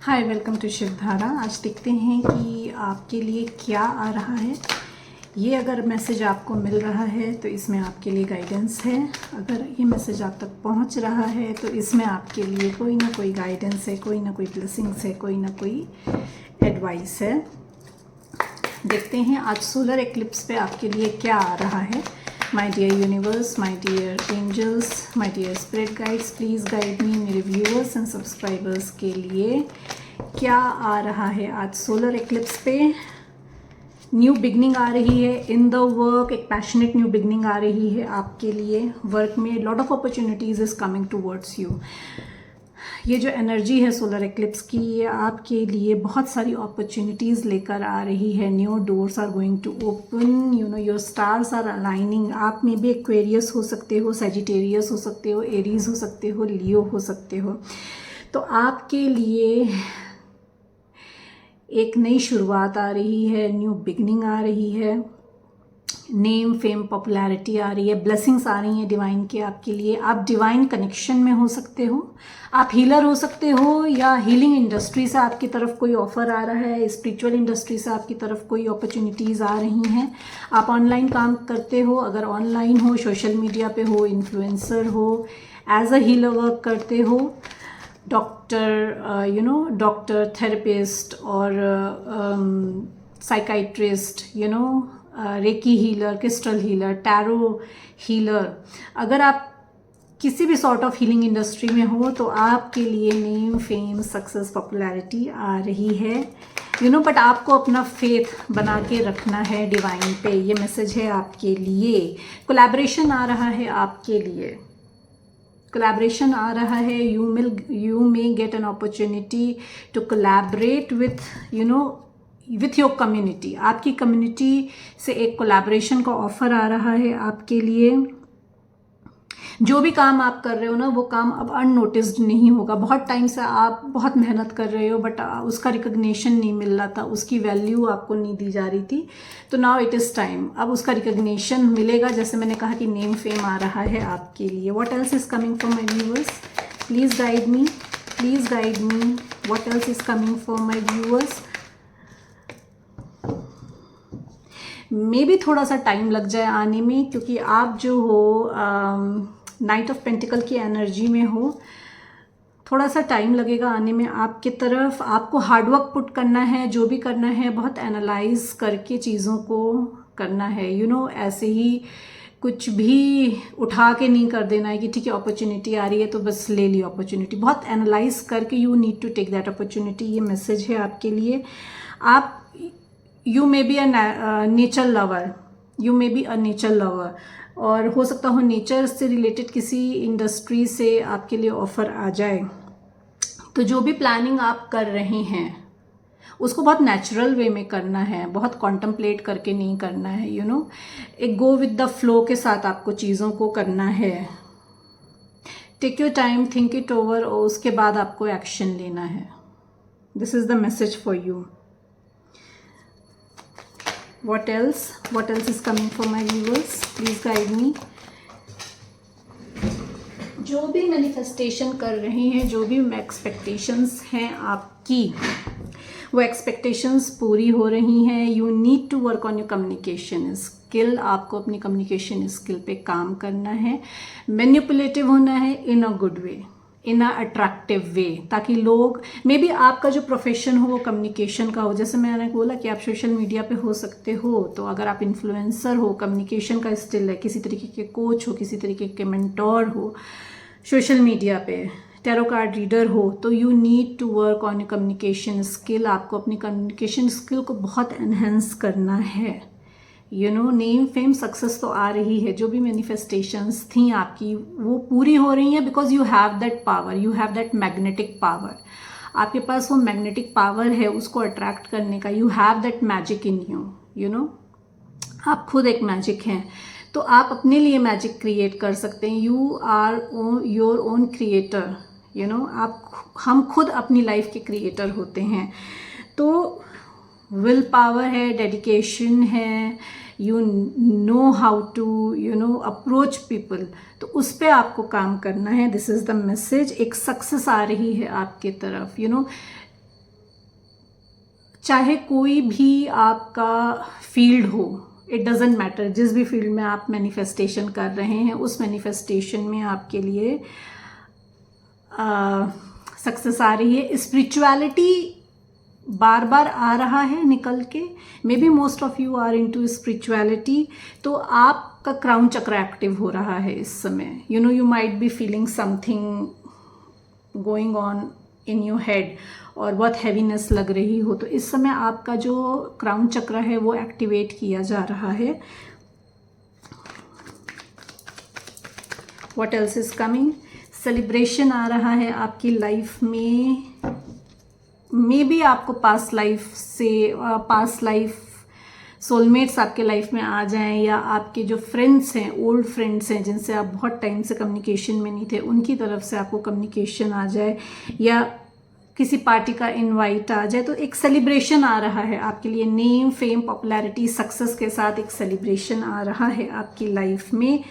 Hi, welcome to Shivdhara. आज देखते हैं कि आपके लिए क्या आ रहा है। ये अगर मैसेज आपको मिल रहा है तो इसमें आपके लिए गाइडेंस है। अगर ये मैसेज आप तक पहुंच रहा है तो इसमें आपके लिए कोई ना कोई गाइडेंस है, कोई ना कोई ब्लेसिंग्स है, कोई ना कोई एडवाइस है। देखते हैं आज सोलर एक्लिप्स पे आपके लिए क्या आ रहा है। My dear universe, my dear angels, my dear spirit guides, please guide me. मेरे व्यूअर्स एंड सब्सक्राइबर्स के लिए क्या आ रहा है आज सोलर एक्लिप्स पे। न्यू बिगनिंग आ रही है इन द वर्क, एक पैशनेट न्यू बिगनिंग आ रही है आपके लिए वर्क में। Lot of opportunities is coming towards you. ये जो एनर्जी है सोलर एक्लिप्स की, ये आपके लिए बहुत सारी अपॉर्चुनिटीज़ लेकर आ रही है। New doors are going to open, you know, your stars are aligning. आप में भी एक्वेरियस हो सकते हो, सेजिटेरियस हो सकते हो, एरीज हो सकते हो, लियो हो सकते हो। तो आपके लिए एक नई शुरुआत आ रही है, न्यू बिगनिंग आ रही है। नेम, फेम, पॉपुलैरिटी आ रही है, ब्लेसिंग्स आ रही हैं डिवाइन के आपके लिए। आप डिवाइन कनेक्शन में हो सकते हो, आप हीलर हो सकते हो, या हीलिंग इंडस्ट्री से आपकी तरफ कोई ऑफर आ रहा है, स्पिरिचुअल इंडस्ट्री से आपकी तरफ कोई अपॉर्चुनिटीज़ आ रही हैं। आप ऑनलाइन काम करते हो, अगर ऑनलाइन हो, सोशल मीडिया पे हो, इन्फ्लुएंसर हो, एज अ हीलर वर्क करते हो, डॉक्टर, डॉक्टर, थेरेपिस्ट और psychiatrist, recce healer, crystal healer, tarot healer. अगर आप किसी भी सॉर्ट ऑफ हीलिंग इंडस्ट्री में हो तो आपके लिए नेम, फेम, सक्सेस, पॉपुलैरिटी आ रही है, बट आपको अपना फेथ बना के रखना है डिवाइन पे। ये मैसेज है आपके लिए। कोलैबोरेशन आ रहा है आपके लिए, कोलैबोरेशन आ रहा है। You may get an opportunity to collaborate with your community. आपकी कम्युनिटी से एक कोलैबोरेशन का ऑफर आ रहा है आपके लिए। जो भी काम आप कर रहे हो ना, वो काम अब अननोटिस्ड नहीं होगा। बहुत टाइम से आप बहुत मेहनत कर रहे हो बट उसका रिकग्निशन नहीं मिल रहा था, उसकी वैल्यू आपको नहीं दी जा रही थी। तो नाउ इट इज़ टाइम, अब उसका रिकग्निशन मिलेगा। जैसे मैंने कहा कि नेम, फेम आ रहा है आपके लिए। What else is coming for my viewers, please guide me, please guide me. What else is coming for my viewers. मे भी थोड़ा सा टाइम लग जाए आने में, क्योंकि आप जो हो नाइट ऑफ पेंटिकल की एनर्जी में हो। थोड़ा सा टाइम लगेगा आने में आपकी तरफ। आपको हार्डवर्क पुट करना है, जो भी करना है बहुत एनालाइज करके चीज़ों को करना है। ऐसे ही कुछ भी उठा के नहीं कर देना है कि ठीक है अपॉर्चुनिटी आ रही है तो बस ले ली अपॉर्चुनिटी। बहुत एनालाइज करके you need to take that opportunity. ये मैसेज है आपके लिए। आप you may be a nature lover, you may be a nature lover, और हो सकता हो नेचर से रिलेटेड किसी इंडस्ट्री से आपके लिए ऑफर आ जाए। तो जो भी प्लानिंग आप कर रहे हैं उसको बहुत नेचुरल वे में करना है, बहुत कॉन्टम्पलेट करके नहीं करना है। एक गो विद द फ्लो के साथ आपको चीज़ों को करना है। Take your time, think it over, और उसके बाद आपको एक्शन लेना है। This is the message for you. What else is coming for my viewers, please guide me। जो भी मैनिफेस्टेशन कर रहे हैं, जो भी एक्सपेक्टेशंस हैं आपकी, वो एक्सपेक्टेशंस पूरी हो रही हैं। You need to work on your communication skill. आपको अपनी कम्युनिकेशन स्किल पे काम करना है। मैनिपुलेटिव होना है इन a good way, in a attractive वे, ताकि लोग, मे बी आपका जो प्रोफेशन हो वो कम्युनिकेशन का हो। जैसे मैंने बोला कि आप सोशल मीडिया पे हो सकते हो, तो अगर आप इन्फ्लुएंसर हो, कम्युनिकेशन का स्किल है, किसी तरीके के कोच हो, किसी तरीके के मेंटोर हो सोशल मीडिया पे, टैरो कार्ड रीडर हो, तो you need to work on your communication skill. आपको अपनी कम्युनिकेशन स्किल को बहुत एनहेंस करना है। नेम, फेम, सक्सेस तो आ रही है। जो भी मैनिफेस्टेशंस थी आपकी वो पूरी हो रही हैं, because you have that power, you have that magnetic power. आपके पास वो मैग्नेटिक पावर है उसको अट्रैक्ट करने का। You have that magic in you, आप खुद एक मैजिक हैं। तो आप अपने लिए मैजिक क्रिएट कर सकते हैं। You are your own creator, हम खुद अपनी लाइफ के क्रिएटर होते हैं। तो विल पावर है, डेडिकेशन है, you know how to approach people, तो उस पर आपको काम करना है। This is the message. एक सक्सेस आ रही है आपके तरफ। चाहे कोई भी आपका फील्ड हो, इट डजेंट मैटर, जिस भी फील्ड में आप मैनिफेस्टेशन कर रहे हैं उस मैनिफेस्टेशन में आपके लिए सक्सेस आ रही है। स्पिरिचुअलिटी बार बार आ रहा है निकल के, maybe most of you are into spirituality, तो आपका क्राउन चक्र एक्टिव हो रहा है इस समय। You might be feeling something going on in your head और बहुत हैवीनेस लग रही हो, तो इस समय आपका जो क्राउन चक्र है वो एक्टिवेट किया जा रहा है। What else is coming? Celebration आ रहा है आपकी लाइफ में। मे बी आपको पास्ट लाइफ सोलमेट्स आपके लाइफ में आ जाएं, या आपके जो फ्रेंड्स हैं, ओल्ड फ्रेंड्स हैं जिनसे आप बहुत टाइम से कम्युनिकेशन में नहीं थे, उनकी तरफ से आपको कम्युनिकेशन आ जाए, या किसी पार्टी का इनवाइट आ जाए। तो एक सेलिब्रेशन आ रहा है आपके लिए, नेम, फेम, पॉपुलैरिटी, सक्सेस के साथ एक सेलिब्रेशन आ रहा है आपकी लाइफ में।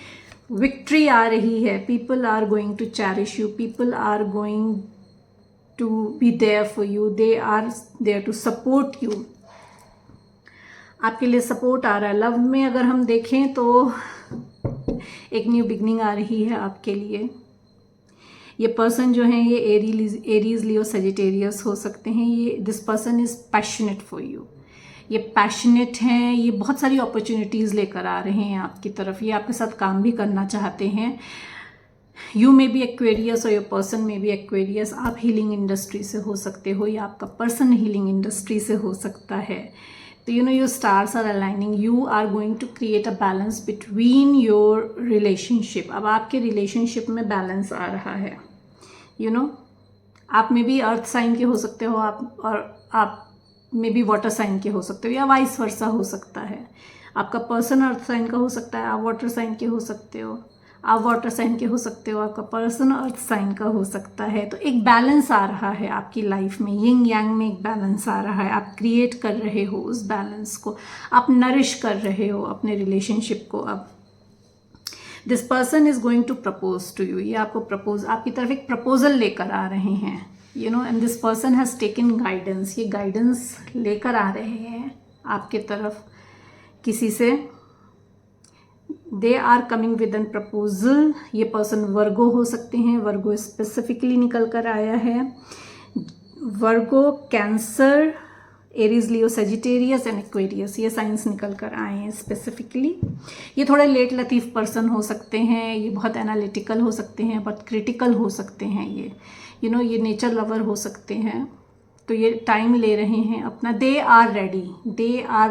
विक्ट्री आ रही है। People are going to cherish you, people are going to be there for you, they are there to support you. आपके लिए सपोर्ट आ रहा है। लव में अगर हम देखें तो एक न्यू बिगनिंग आ रही है आपके लिए। ये पर्सन जो है ये एरीज, लियो, सजिटेरियस हो सकते हैं। ये this person is passionate for you, ये पैशनेट हैं, ये बहुत सारी अपॉर्चुनिटीज़ लेकर आ रहे हैं आपकी तरफ, ये आपके साथ काम भी करना चाहते हैं। यू मे बी एक्वेरियस और your person may be Aquarius. आप हीलिंग इंडस्ट्री से हो सकते हो या आपका पर्सन हीलिंग इंडस्ट्री से हो सकता है। तो your stars are aligning, you are going to create a balance between your relationship. अब आपके रिलेशनशिप में बैलेंस आ रहा है। आप में भी अर्थ साइन के हो सकते हो, आप में भी वाटर साइन के हो सकते हो, या वाइस वर्सा हो सकता है। आपका पर्सन अर्थ साइन का हो सकता है, आप वाटर साइन के हो सकते हो, आप वाटर साइन के हो सकते हो, आपका पर्सन अर्थ साइन का हो सकता है। तो एक बैलेंस आ रहा है आपकी लाइफ में, यिंग यांग में एक बैलेंस आ रहा है। आप क्रिएट कर रहे हो उस बैलेंस को, आप नरिश कर रहे हो अपने रिलेशनशिप को। अब this person is going to propose to you, ये आपकी तरफ एक प्रपोजल लेकर आ रहे हैं, and this person has taken guidance, ये गाइडेंस लेकर आ रहे हैं आपके तरफ किसी से। They are coming with an proposal. ये पर्सन वर्गो हो सकते हैं, वर्गो स्पेसिफिकली निकल कर आया है। Virgo, Cancer, Aries, Leo, Sagittarius and Aquarius, ये साइंस निकल कर आए हैं स्पेसिफिकली। ये थोड़े लेट लतीफ़ पर्सन हो सकते हैं, ये बहुत एनालिटिकल हो सकते हैं, बहुत क्रिटिकल हो सकते हैं। ये ये नेचर लवर हो सकते हैं। तो ये टाइम ले रहे हैं अपना। They are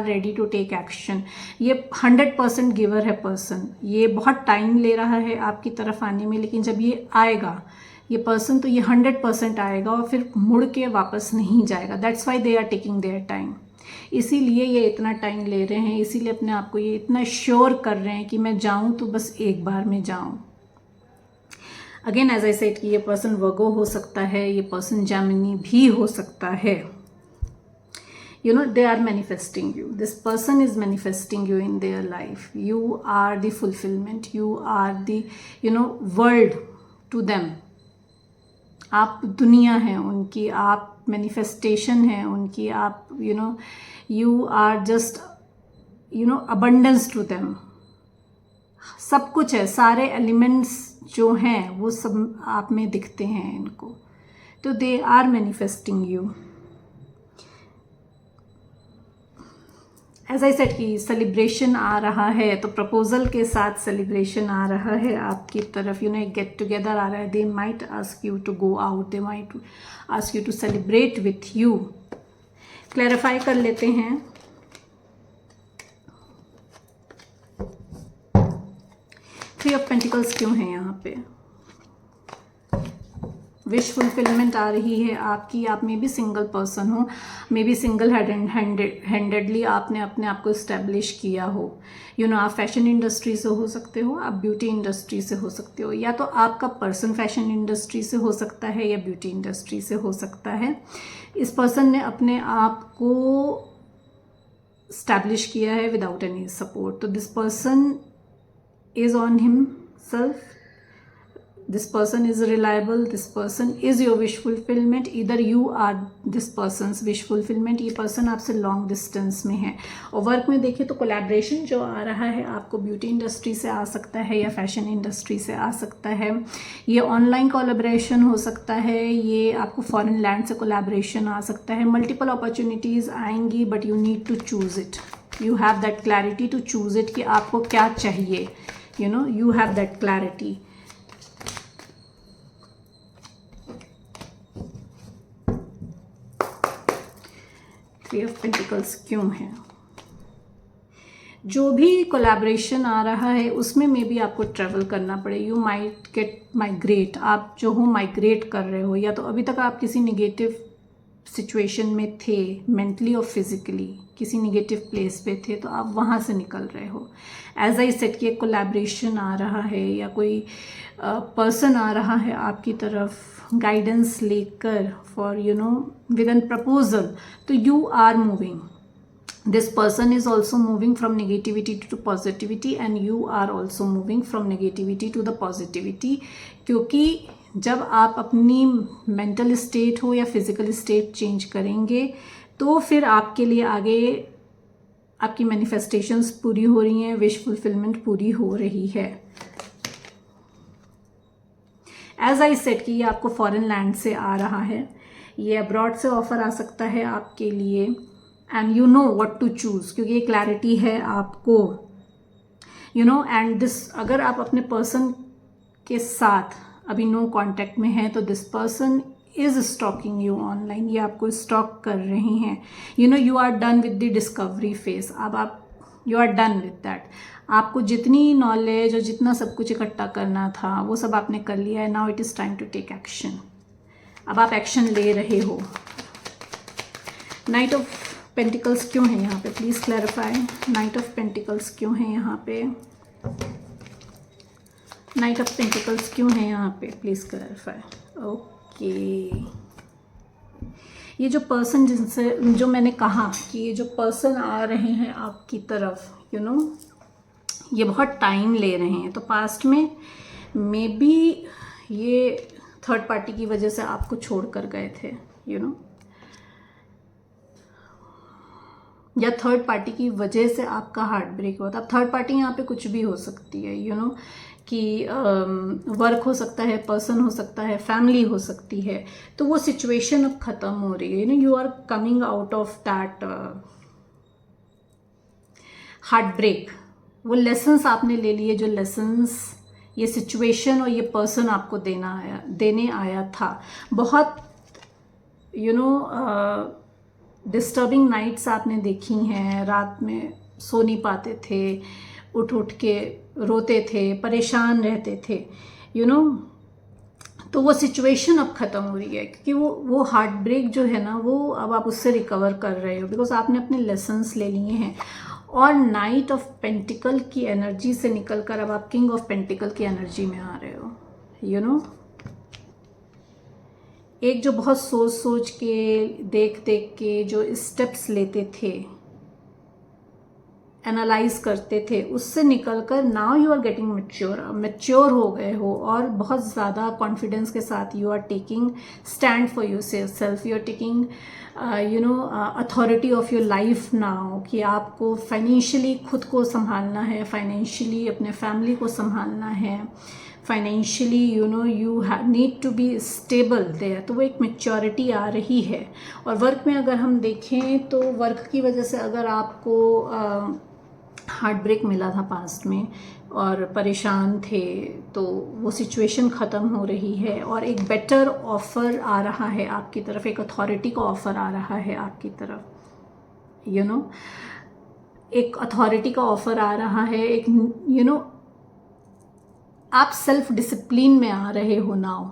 ready to take action. ये 100% गिवर है पर्सन, ये बहुत टाइम ले रहा है आपकी तरफ आने में, लेकिन जब ये आएगा ये पर्सन, तो ये 100% आएगा और फिर मुड़ के वापस नहीं जाएगा। That's why they are taking their time. इसीलिए ये इतना टाइम ले रहे हैं, इसीलिए अपने आप को ये इतना श्योर कर रहे हैं कि मैं जाऊँ तो बस एक बार में जाऊँ। अगेन एज आई सेड कि ये पर्सन वर्गो हो सकता है, ये पर्सन जेमिनी भी हो सकता है। they are manifesting you. This person is manifesting you in their life. You are the fulfillment, you are the world to them. आप दुनिया हैं उनकी, आप मैनिफेस्टेशन हैं उनकी, आप you are just abundance to them. सब कुछ है, सारे एलिमेंट्स जो हैं वो सब आप में दिखते हैं इनको। तो they are manifesting you. As I said कि सेलिब्रेशन आ रहा है, तो प्रपोजल के साथ सेलिब्रेशन आ रहा है आपकी तरफ। एक गेट टुगेदर आ रहा है। They might ask you to go out, they might ask you to celebrate with you. Clarify कर लेते हैं। थ्री ऑफ पेंटिकल्स क्यों है यहाँ पे? विश फुलफिलमेंट आ रही है आपकी। आप में भी सिंगल पर्सन हो, मे बी सिंगल हैंडेडली आपने अपने आप को इस्टेब्लिश किया हो। आप फैशन इंडस्ट्री से हो सकते हो, आप ब्यूटी इंडस्ट्री से हो सकते हो, या तो आपका पर्सन फैशन इंडस्ट्री से हो सकता है या ब्यूटी इंडस्ट्री से हो सकता है। इस पर्सन ने अपने आप को इस्टेब्लिश किया है विदाउट एनी सपोर्ट। तो this person is on himself, this person is reliable, this person is your wish fulfilment, either you are this person's wish fulfilment. ये पर्सन आपसे लॉन्ग डिस्टेंस में है। और वर्क में देखें तो कोलैबोरेशन जो आ रहा है आपको ब्यूटी इंडस्ट्री से आ सकता है या फैशन इंडस्ट्री से आ सकता है। ये ऑनलाइन कोलैबोरेशन हो सकता है, ये आपको फॉरेन लैंड से कोलैबोरेशन आ सकता है। मल्टीपल अपॉर्चुनिटीज़ आएंगी, but you need to choose it, you have that clarity to choose it कि आपको क्या चाहिए, you know, you have that clarity. Three of pentacles क्यों है? जो भी कोलैबोरेशन आ रहा है उसमें मे बी आपको ट्रैवल करना पड़े, यू माइट गेट माइग्रेट, आप जो हो माइग्रेट कर रहे हो, या तो अभी तक आप किसी निगेटिव सिचुएशन में थे, मेंटली और फिजिकली किसी निगेटिव प्लेस पे थे, तो आप वहाँ से निकल रहे हो। एज आई सेड कि एक कोलैबोरेशन आ रहा है या कोई पर्सन आ रहा है आपकी तरफ गाइडेंस लेकर for you know with an proposal, तो you are moving, this person is also moving from negativity to positivity and you are also moving from negativity to the positivity। क्योंकि जब आप अपनी मेंटल स्टेट हो या physical state change करेंगे तो फिर आपके लिए आगे आपकी मैनिफेस्टेशंस पूरी हो रही हैं, विश फुलफिलमेंट पूरी हो रही है। एज आई सेड कि ये आपको फॉरेन लैंड से आ रहा है, ये अब्रॉड से ऑफर आ सकता है आपके लिए, and you know what to choose, क्योंकि ये क्लैरिटी है आपको, यू नो। एंड दिस, अगर आप अपने पर्सन के साथ अभी नो कांटेक्ट में हैं तो this person is stalking you online, ये आपको स्टॉक कर रहे हैं, you know. You are done with the discovery phase, अब आप you are done with that. आपको जितनी नॉलेज और जितना सब कुछ इकट्ठा करना था वो सब आपने कर लिया है। Now it is time to take action, अब आप एक्शन ले रहे हो। नाइट ऑफ पेंटिकल्स क्यों है यहाँ पे? Please clarify. Night of pentacles क्यों है यहाँ पे? नाइट ऑफ पेंटिकल्स क्यों है यहाँ पे? Please clarify. ओके, ये जो पर्सन जिनसे, जो मैंने कहा कि ये जो पर्सन आ रहे हैं आपकी तरफ, यू नो, ये बहुत टाइम ले रहे हैं, तो पास्ट में मे बी ये थर्ड पार्टी की वजह से आपको छोड़ कर गए थे, यू नो, या थर्ड पार्टी की वजह से आपका हार्ट ब्रेक हुआ था। अब थर्ड पार्टी यहाँ पे कुछ भी हो सकती है, यू नो, कि वर्क हो सकता है, पर्सन हो सकता है, फैमिली हो सकती है। तो वो सिचुएशन अब ख़त्म हो रही है, you know, you are coming out of that heartbreak. वो लेसन्स आपने ले लिए, जो लेसन्स ये सिचुएशन और ये पर्सन आपको देने आया था। बहुत यू नो डिस्टर्बिंग नाइट्स आपने देखी हैं, रात में सो नहीं पाते थे, उठ उठ के रोते थे, परेशान रहते थे, यू नो। तो वो सिचुएशन अब ख़त्म हो रही है, क्योंकि वो हार्ट ब्रेक जो है ना, वो अब आप उससे रिकवर कर रहे हो, बिकॉज आपने अपने लेसन्स ले लिए हैं। और नाइट ऑफ पेंटिकल की एनर्जी से निकल कर अब आप किंग ऑफ पेंटिकल की एनर्जी में आ रहे हो, यू नो। एक जो बहुत सोच सोच के, देख देख के जो स्टेप्स लेते थे, एनालाइज करते थे, उससे निकलकर now you are getting mature हो गए हो, और बहुत ज़्यादा कॉन्फिडेंस के साथ you are taking stand for yourself, you are taking you know authority of your life now, कि आपको फाइनेंशियली खुद को संभालना है, फाइनेंशियली अपने फैमिली को संभालना है, financially you know you need to be stable there. तो वो एक मैच्योरिटी आ रही है। और वर्क में अगर हम देखें तो वर्क की वजह से अगर आपको हार्ट ब्रेक मिला था पास्ट में और परेशान थे, तो वो सिचुएशन ख़त्म हो रही है और एक बेटर ऑफ़र आ रहा है आपकी तरफ, एक अथॉरिटी का ऑफ़र आ रहा है आपकी तरफ, यू नो, एक अथॉरिटी का ऑफ़र आ रहा है, एक यू नो आप सेल्फ डिसिप्लिन में आ रहे हो नाउ।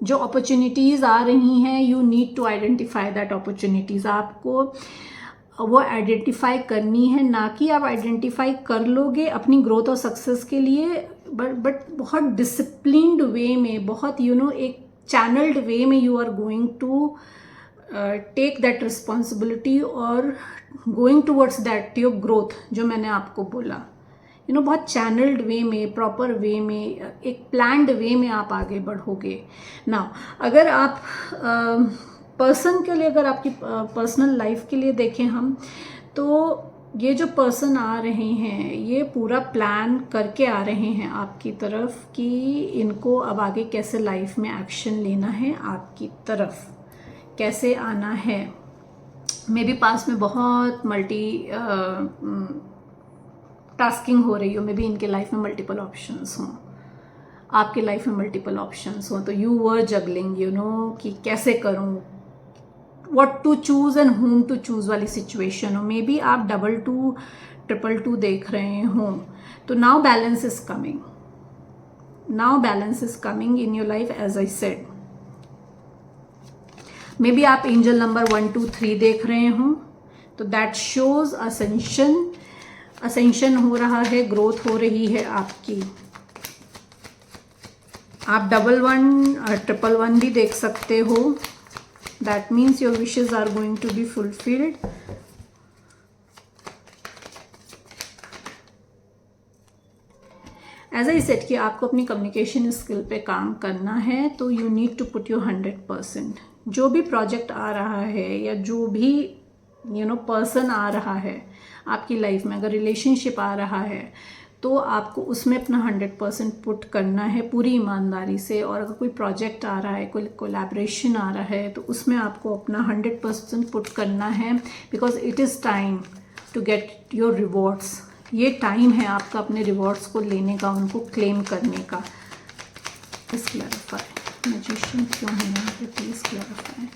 जो अपॉर्चुनिटीज़ आ रही हैं, you need to identify that opportunities. आपको वो आइडेंटिफाई करनी है, ना कि आप आइडेंटिफाई कर लोगे अपनी ग्रोथ और सक्सेस के लिए, बट बहुत डिसिप्लिन्ड वे में, बहुत यू नो एक चैनल्ड वे में you are going to take that responsibility और going towards that your growth, जो मैंने आपको बोला, बहुत चैनल्ड वे में, प्रॉपर वे में, एक प्लान्ड वे में आप आगे बढ़ोगे ना। अगर आप पर्सन के लिए, अगर आपकी पर्सनल लाइफ के लिए देखें हम, तो ये जो पर्सन आ रहे हैं ये पूरा प्लान करके आ रहे हैं आपकी तरफ कि इनको अब आगे कैसे लाइफ में एक्शन लेना है, आपकी तरफ कैसे आना है। मे बी पास में बहुत मल्टी टास्किंग हो रही हो, मे बी इनके लाइफ में मल्टीपल ऑप्शंस हों, आपके लाइफ में मल्टीपल ऑप्शंस हों, तो यू वर जगलिंग कि कैसे करूं, what to choose and whom to choose वाली सिचुएशन हो। मे बी आप 2-2, 2-2 देख रहे हों। तो now balance is coming, now balance is coming in your life as I said. Maybe आप एंजल नंबर 1, 2, 3 देख रहे हों, तो दैट शोज असेंशन, असेंशन हो रहा है, ग्रोथ हो रही है आपकी। आप 11, 111 भी देख सकते हो। That means your wishes are going to be fulfilled. As I said कि आपको अपनी कम्युनिकेशन स्किल पे काम करना है, तो you need to put your 100%। जो भी प्रोजेक्ट आ रहा है या जो भी पर्सन आ रहा है आपकी लाइफ में, अगर रिलेशनशिप आ रहा है तो आपको उसमें अपना 100% पुट करना है पूरी ईमानदारी से। और अगर कोई प्रोजेक्ट आ रहा है, कोई कोलैबोरेशन आ रहा है, तो उसमें आपको अपना 100% पुट करना है, because it is time to get your rewards. ये टाइम है आपका अपने रिवॉर्ड्स को लेने का, उनको क्लेम करने का। प्लीज क्लैरिफाई, मैजिशियन क्यों है यहाँ पे, please clarify.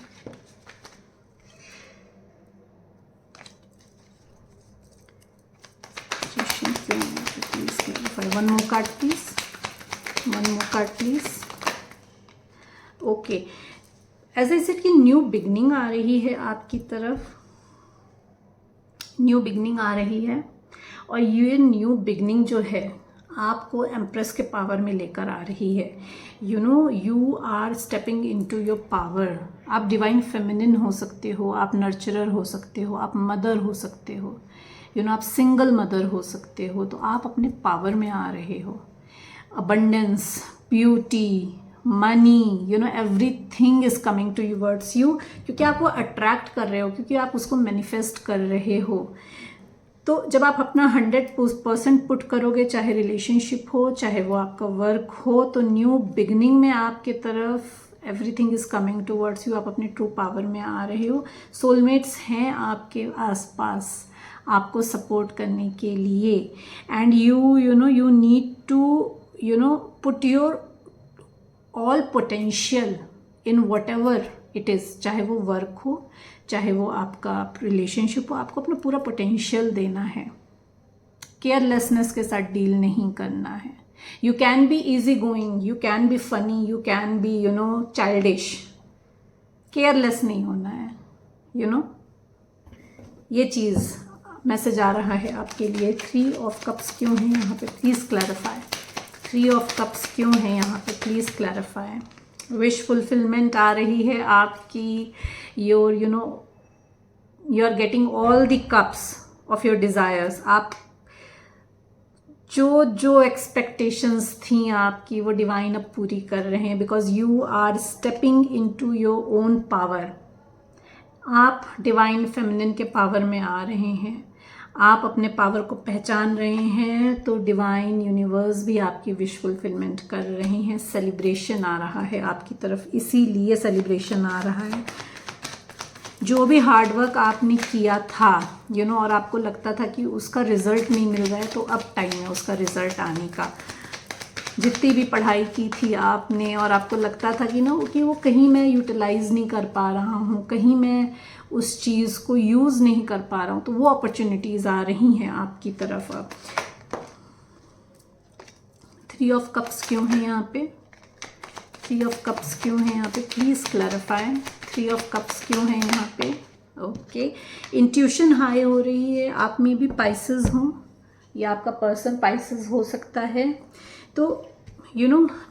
One more card please, one more card please. Okay, as I said कि न्यू बिगनिंग आ रही है आपकी तरफ, न्यू बिगनिंग आ रही है। और ये न्यू बिगनिंग जो है आपको एम्प्रेस के पावर में लेकर आ रही है। You are stepping into your power. आप डिवाइन फेमिनिन हो सकते हो, आप नर्चरर हो सकते हो, आप मदर हो सकते हो, आप सिंगल मदर हो सकते हो। तो आप अपने पावर में आ रहे हो। Abundance, beauty, money, everything is coming towards you, क्योंकि आप वो अट्रैक्ट कर रहे हो, क्योंकि आप उसको मैनिफेस्ट कर रहे हो। तो जब आप अपना 100% पुट करोगे, चाहे रिलेशनशिप हो, चाहे वो आपका वर्क हो, तो न्यू बिगनिंग में आपके तरफ everything is coming towards you. आप अपने ट्रू पावर में आ रहे हो। सोलमेट्स हैं आपके आसपास आपको सपोर्ट करने के लिए। And you need to put your all potential in whatever it is, चाहे वो वर्क हो, चाहे वो आपका रिलेशनशिप हो, आपको अपना पूरा पोटेंशियल देना है। केयरलेसनेस के साथ डील नहीं करना है। You can be easy going, you can be funny, you can be childish, careless नहीं होना है। ये चीज़ मैसेज आ रहा है आपके लिए। 3 ऑफ कप्स क्यों है यहाँ पे, प्लीज़ क्लैरिफाई। 3 ऑफ कप्स क्यों है यहाँ पे, प्लीज़ क्लैरिफाई। विश फुलफिलमेंट आ रही है आपकी। You are getting all the cups of your desires. आप जो एक्सपेक्टेशंस थी आपकी, वो डिवाइन अब पूरी कर रहे हैं, because you are stepping into your own power. आप डिवाइन फेमिनिन के पावर में आ रहे हैं, आप अपने पावर को पहचान रहे हैं। तो डिवाइन यूनिवर्स भी आपकी विश फुलफिलमेंट कर रहे हैं। सेलिब्रेशन आ रहा है आपकी तरफ, इसीलिए सेलिब्रेशन आ रहा है। जो भी हार्डवर्क आपने किया था और आपको लगता था कि उसका रिजल्ट नहीं मिल रहा है, तो अब टाइम है उसका रिजल्ट आने का। जितनी भी पढ़ाई की थी आपने और आपको लगता था कि वो कहीं मैं यूटिलाइज नहीं कर पा रहा हूँ, कहीं मैं उस चीज़ को यूज़ नहीं कर पा रहा हूँ, तो वो अपॉर्चुनिटीज़ आ रही हैं आपकी तरफ अब। 3 ऑफ कप्स क्यों है यहाँ पे, 3 ऑफ कप्स क्यों है यहाँ पे, प्लीज़ क्लैरिफाई। 3 ऑफ कप्स क्यों है यहाँ पे। ओके, इंट्यूशन हाई हो रही है। आप में भी पाइसेस हों या आपका पर्सन पाइसेस हो सकता है। तो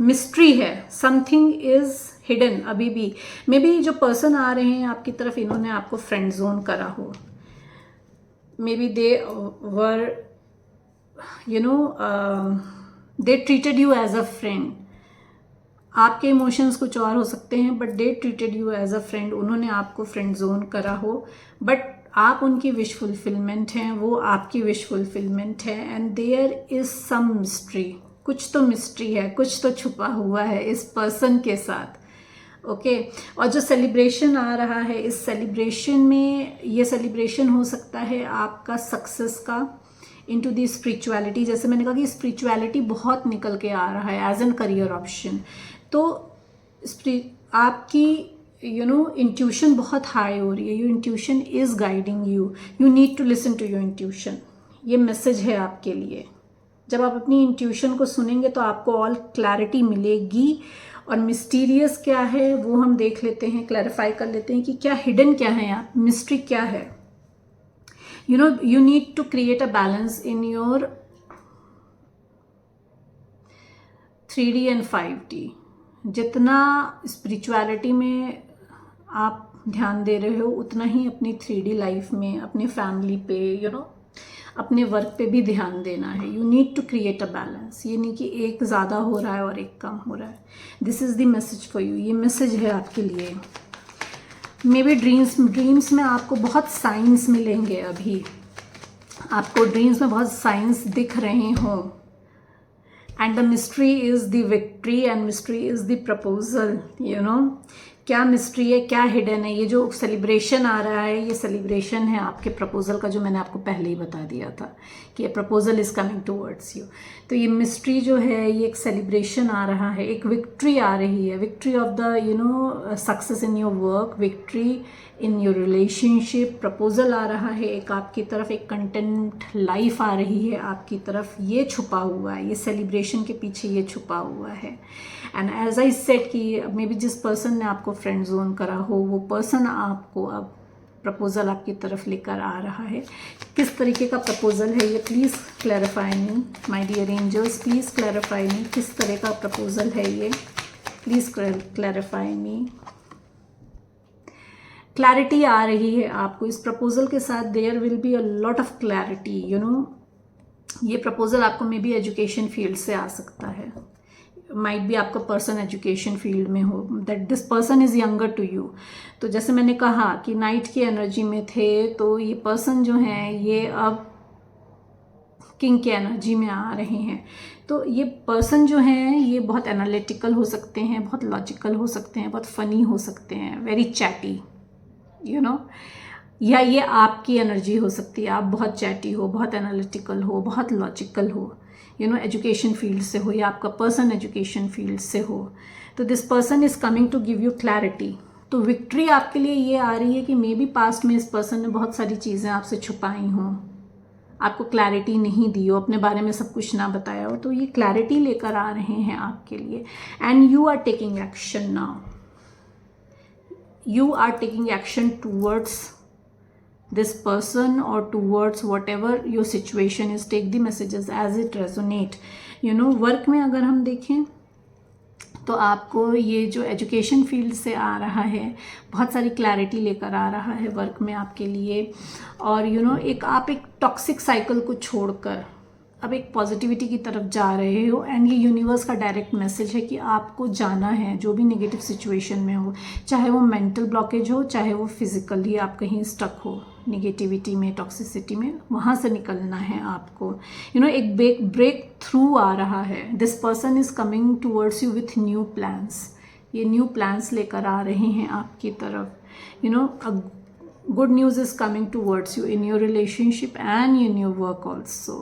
मिस्ट्री है, समथिंग इज हिडन अभी भी। मे बी जो पर्सन आ रहे हैं आपकी तरफ, इन्होंने आपको फ्रेंड जोन करा हो। Maybe they were they treated you as a friend. आपके इमोशंस कुछ और हो सकते हैं, but they treated you as a friend. उन्होंने आपको फ्रेंड जोन करा हो, बट आप उनकी विश फुलफिलमेंट हैं, वो आपकी विश फुलफिलमेंट है. And there is some mystery. कुछ तो मिस्ट्री है, कुछ तो छुपा हुआ है इस पर्सन के साथ. ओके और जो सेलिब्रेशन आ रहा है, इस सेलिब्रेशन में, ये सेलिब्रेशन हो सकता है आपका सक्सेस का इनटू दी स्पिरिचुअलिटी. जैसे मैंने कहा कि स्पिरिचुअलिटी बहुत निकल के आ रहा है एज एन करियर ऑप्शन. तो आपकी इंट्यूशन बहुत हाई हो रही है. Your intuition is guiding you. You need to listen to your intuition. ये मैसेज है आपके लिए. जब आप अपनी इंट्यूशन को सुनेंगे तो आपको ऑल क्लैरिटी मिलेगी. और मिस्टीरियस क्या है वो हम देख लेते हैं, क्लैरिफाई कर लेते हैं कि क्या हिडन क्या है यहाँ, मिस्ट्री क्या है. you need to create a balance in your 3D and 5D. जितना स्पिरिचुअलिटी में आप ध्यान दे रहे हो उतना ही अपनी 3D लाइफ में, अपने फैमिली पे, अपने वर्क पे भी ध्यान देना है. You need to create a balance. ये नहीं कि एक ज़्यादा हो रहा है और एक कम हो रहा है. This is the message for you. ये मैसेज है आपके लिए. मे बी ड्रीम्स में आपको बहुत साइंस मिलेंगे. अभी आपको ड्रीम्स में बहुत साइंस दिख रहे हों. And the mystery is the victory and mystery is the proposal. क्या मिस्ट्री है, क्या हिडन है. ये जो सेलिब्रेशन आ रहा है, ये सेलिब्रेशन है आपके प्रपोजल का, जो मैंने आपको पहले ही बता दिया था कि ये proposal is coming towards you. तो ये मिस्ट्री जो है, ये एक सेलिब्रेशन आ रहा है, एक विक्ट्री आ रही है. Victory of the success in your work, victory in your relationship. Proposal आ रहा है एक आपकी तरफ, एक कंटेंट लाइफ आ रही है आपकी तरफ. ये छुपा हुआ है, ये सेलिब्रेशन के पीछे ये छुपा हुआ है. एंड एज आई सेड कि मे बी जिस पर्सन ने आपको फ्रेंड जोन करा हो, वो पर्सन आपको अब प्रपोजल आपकी तरफ लेकर आ रहा है. किस तरीके का प्रपोजल है ये, please clarify me my dear angels. Please clarify me किस तरह का प्रपोजल है ये. Please clarify me. क्लैरिटी आ रही है आपको इस प्रपोजल के साथ. There will be a lot of clarity. ये प्रपोजल आपको मे बी एजुकेशन फील्ड से आ सकता है. माइट भी आपका पर्सन एजुकेशन फील्ड में हो, that this person is younger to you. तो जैसे मैंने कहा कि नाइट की एनर्जी में थे, तो ये पर्सन जो है ये अब किंग की एनर्जी में आ रहे हैं. तो ये पर्सन जो हैं ये बहुत एनालिटिकल हो सकते हैं, बहुत लॉजिकल हो सकते हैं, बहुत फ़नी हो सकते हैं, वेरी चैटी. या ये आपकी एनर्जी हो सकती है. आप बहुत चैटी हो, बहुत एनालिटिकल हो, बहुत लॉजिकल हो, एजुकेशन फील्ड से हो, या आपका पर्सन एजुकेशन फील्ड से हो. तो this person is coming to give you clarity. तो विक्ट्री आपके लिए ये आ रही है कि मे बी पास्ट में इस पर्सन ने बहुत सारी चीज़ें आपसे छुपाई हों, आपको क्लैरिटी नहीं दी हो, अपने बारे में सब कुछ ना बताया हो. तो ये क्लैरिटी लेकर आ रहे हैं आपके लिए. And you are taking action now. You are taking action towards this person or towards whatever your situation is. Take the messages as it resonate. Work में अगर हम देखें तो आपको ये जो एजुकेशन फील्ड से आ रहा है, बहुत सारी क्लैरिटी लेकर आ रहा है वर्क में आपके लिए. और आप एक टॉक्सिक साइकिल को छोड़कर अब एक पॉजिटिविटी की तरफ जा रहे हो. एंड ये यूनिवर्स का डायरेक्ट मैसेज है कि आपको जाना है, जो भी नेगेटिव सिचुएशन में हो, चाहे वो मेंटल ब्लॉकेज हो, चाहे वो फिजिकली आप कहीं स्टक हो नेगेटिविटी में, टॉक्सिसिटी में, वहाँ से निकलना है आपको. एक ब्रेक थ्रू आ रहा है. This person is coming towards you with new plans. ये न्यू प्लान्स लेकर आ रहे हैं आपकी तरफ. Good news is coming towards you in your relationship and in your work also.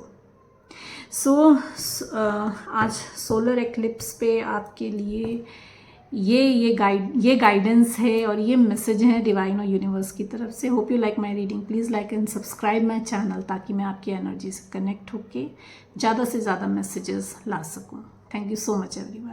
आज सोलर एक्लिप्स पे आपके लिए ये गाइडेंस है और ये मैसेज है डिवाइन और यूनिवर्स की तरफ से. Hope you like my reading. Please like and subscribe my channel, ताकि मैं आपकी एनर्जी से कनेक्ट होके ज़्यादा से ज़्यादा मैसेजेस ला सकूं. Thank you so much everyone.